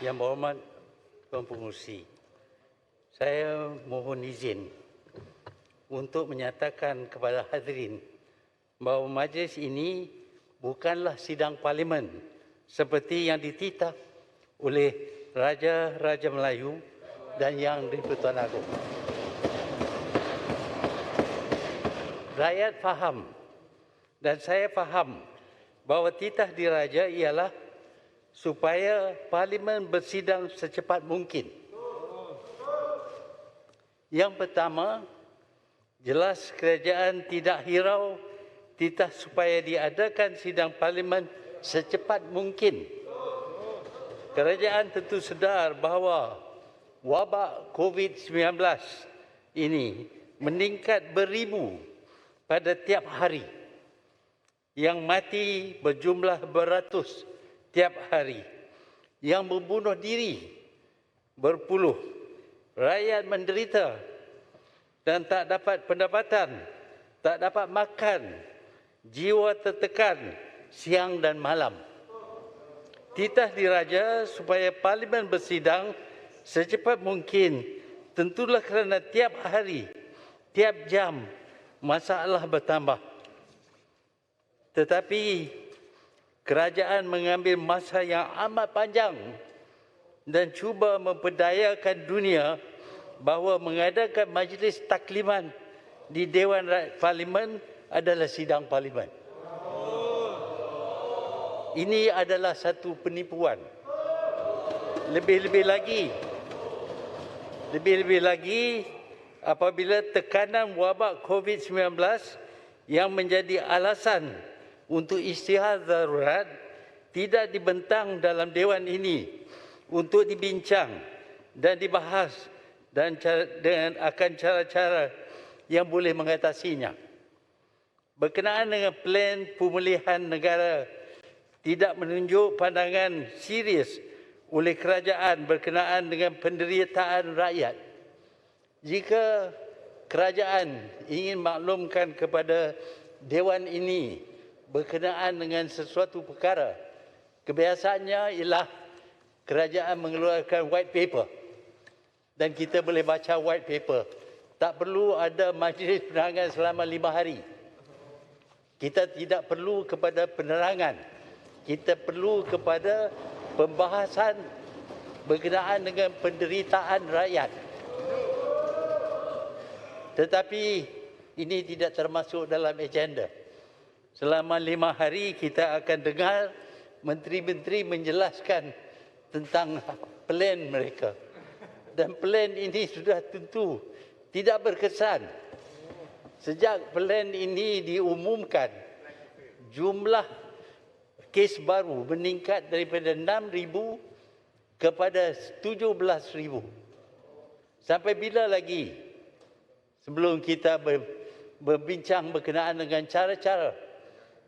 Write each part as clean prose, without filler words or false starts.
Yang berhormat Tuan Pengerusi, saya mohon izin untuk menyatakan kepada hadirin bahawa majlis ini bukanlah sidang parlimen seperti yang dititah oleh Raja-Raja Melayu dan Yang di-Pertuan Agong. Rakyat faham dan saya faham bahawa titah diraja ialah supaya parlimen bersidang secepat mungkin. Yang pertama, jelas kerajaan tidak hirau titah supaya diadakan sidang parlimen secepat mungkin. Kerajaan tentu sedar bahawa wabak COVID-19 ini meningkat beribu pada tiap hari. Yang mati berjumlah beratus tiap hari. Yang membunuh diri berpuluh. Rakyat menderita dan tak dapat pendapatan, tak dapat makan, jiwa tertekan siang dan malam. Titah diraja supaya parlimen bersidang secepat mungkin tentulah kerana tiap hari, tiap jam masalah bertambah. Tetapi kerajaan mengambil masa yang amat panjang dan cuba memperdayakan dunia bahawa mengadakan majlis takliman di Dewan Parlimen adalah sidang parlimen. Ini adalah satu penipuan. Lebih-lebih lagi apabila tekanan wabak COVID-19 yang menjadi alasan untuk istihar darurat tidak dibentang dalam Dewan ini untuk dibincang dan dibahas dan dengan akan cara-cara yang boleh mengatasinya. Berkenaan dengan plan pemulihan negara tidak menunjuk pandangan serius oleh kerajaan berkenaan dengan penderitaan rakyat. Jika kerajaan ingin maklumkan kepada Dewan ini berkenaan dengan sesuatu perkara, kebiasaannya ialah kerajaan mengeluarkan white paper dan kita boleh baca white paper. Tak perlu ada majlis penerangan selama 5 hari. Kita tidak perlu kepada penerangan. Kita perlu kepada pembahasan berkenaan dengan penderitaan rakyat. Tetapi ini tidak termasuk dalam agenda. Selama 5 hari kita akan dengar menteri-menteri menjelaskan tentang plan mereka. Dan plan ini sudah tentu tidak berkesan. Sejak plan ini diumumkan, jumlah kes baru meningkat daripada 6,000 kepada 17,000. Sampai bila lagi sebelum kita berbincang berkenaan dengan cara-cara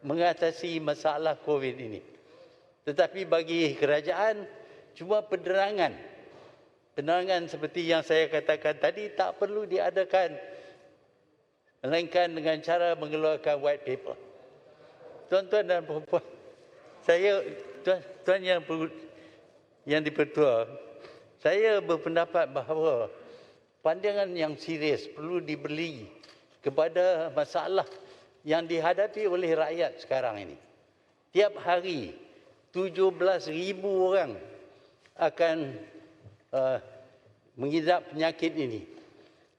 mengatasi masalah COVID ini? Tetapi bagi kerajaan, cuma penerangan. Penerangan seperti yang saya katakan tadi tak perlu diadakan, melainkan dengan cara mengeluarkan white paper. Tuan-tuan dan puan-puan, tuan yang di-Pertua, saya berpendapat bahawa pandangan yang serius perlu diberi kepada masalah yang dihadapi oleh rakyat sekarang ini. Tiap hari 17,000 orang akan mengidap penyakit ini.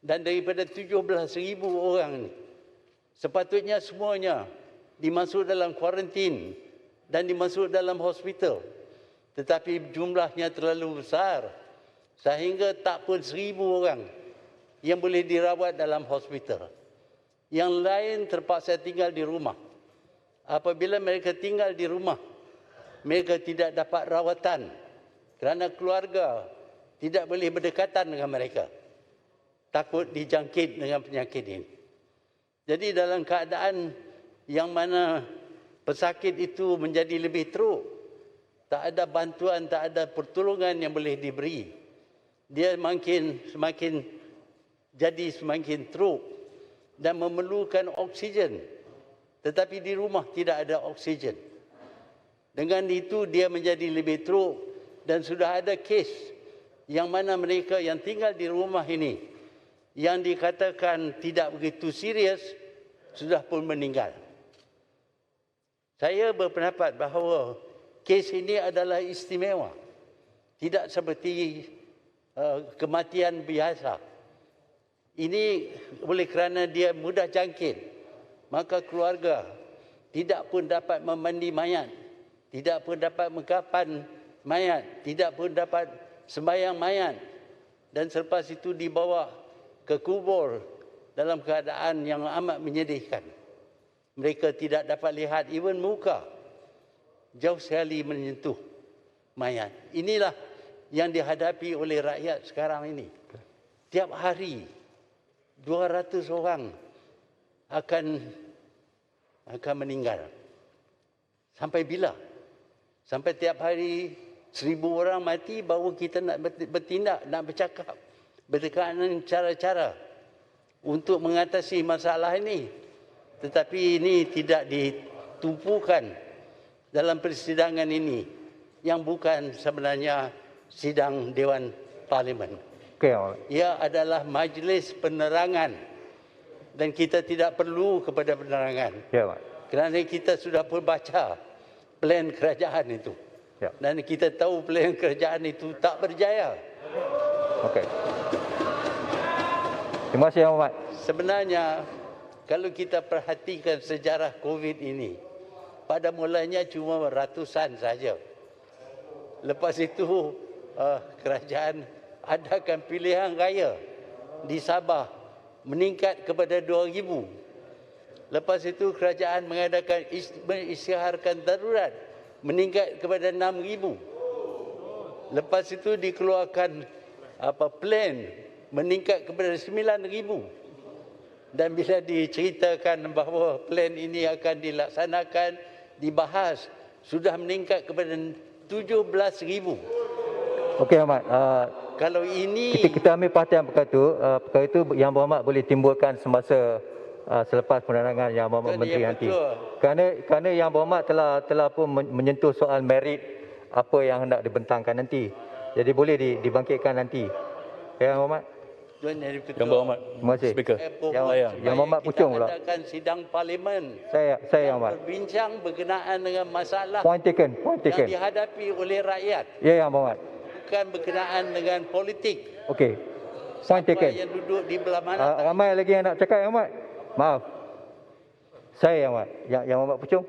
Dan daripada 17,000 orang ini, sepatutnya semuanya dimasuk dalam kuarantin dan dimasuk dalam hospital. Tetapi jumlahnya terlalu besar sehingga tak pun 1,000 orang yang boleh dirawat dalam hospital. Yang lain terpaksa tinggal di rumah. Apabila mereka tinggal di rumah, mereka tidak dapat rawatan kerana keluarga tidak boleh berdekatan dengan mereka. Takut dijangkit dengan penyakit ini. Jadi dalam keadaan yang mana pesakit itu menjadi lebih teruk, tak ada bantuan, tak ada pertolongan yang boleh diberi, dia semakin teruk dan memerlukan oksigen. Tetapi di rumah tidak ada oksigen. Dengan itu dia menjadi lebih teruk Dan sudah ada kes yang mana mereka yang tinggal di rumah ini yang dikatakan tidak begitu serius sudah pun meninggal. Saya berpendapat bahawa kes ini adalah istimewa. Tidak seperti kematian biasa. Ini oleh kerana dia mudah jangkit, maka keluarga tidak pun dapat memandi mayat, tidak pun dapat mengkapan mayat, tidak pun dapat sembahyang mayat, dan selepas itu dibawa ke kubur dalam keadaan yang amat menyedihkan. Mereka tidak dapat lihat even muka, jauh sekali menyentuh mayat. Inilah yang dihadapi oleh rakyat sekarang ini. Tiap hari 200 orang akan meninggal. Sampai bila? Sampai tiap hari 1000 orang mati baru kita nak bertindak, nak bercakap berkaitan dengan cara-cara untuk mengatasi masalah ini. Tetapi ini tidak ditumpukan dalam persidangan ini yang bukan sebenarnya sidang Dewan Parlimen. Ia adalah majlis penerangan dan kita tidak perlu kepada penerangan. Kerana kita sudah membaca plan kerajaan itu. Dan kita tahu plan kerajaan itu tak berjaya. Terima kasih Yang Berhormat. Sebenarnya kalau kita perhatikan sejarah COVID ini, pada mulanya cuma ratusan saja. Lepas itu kerajaan adakan pilihan raya di Sabah meningkat kepada 2,000. Lepas itu kerajaan mengadakan mengisytiharkan darurat meningkat kepada 6,000. Lepas itu dikeluarkan plan meningkat kepada 9,000. Dan bila diceritakan bahawa plan ini akan dilaksanakan, dibahas, sudah meningkat kepada 17,000. Okey, Ahmad. Kalau ini Kita ambil perhatian perkara itu Yang Berhormat boleh timbulkan semasa selepas penerangan Yang Berhormat Menteri nanti. Kerana Yang Berhormat telah pun menyentuh soal merit apa yang hendak dibentangkan nanti. Jadi boleh dibangkitkan nanti. Yang Berhormat. Yang Berhormat. Terima kasih. Speaker. Yang Berhormat Puchong pula. kita adakan sidang parlimen. Saya Yang Berhormat. Berbincang berkenaan dengan masalah Point taken. yang dihadapi oleh rakyat. Ya, Yang Berhormat. Bukan berkenaan dengan politik. Okey. Point taken. Yang duduk di belah mana. Ramai lagi yang nak cakap, Yang Berhormat. Maaf. Saya Yang Berhormat. Yang Berhormat Puchong.